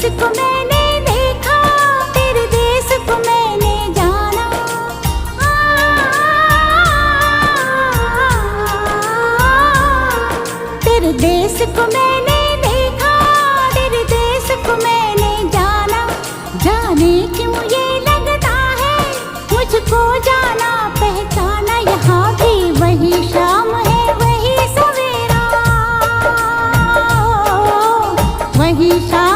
को मैंने देखा, तेरे देश को मैंने जाना। तेरे देश को मैंने देखा, तेरे देश को मैंने जाना। जाने क्यों ये लगता है मुझको जाना पहचाना, यहाँ भी वही शाम है वही सवेरा, वही शाम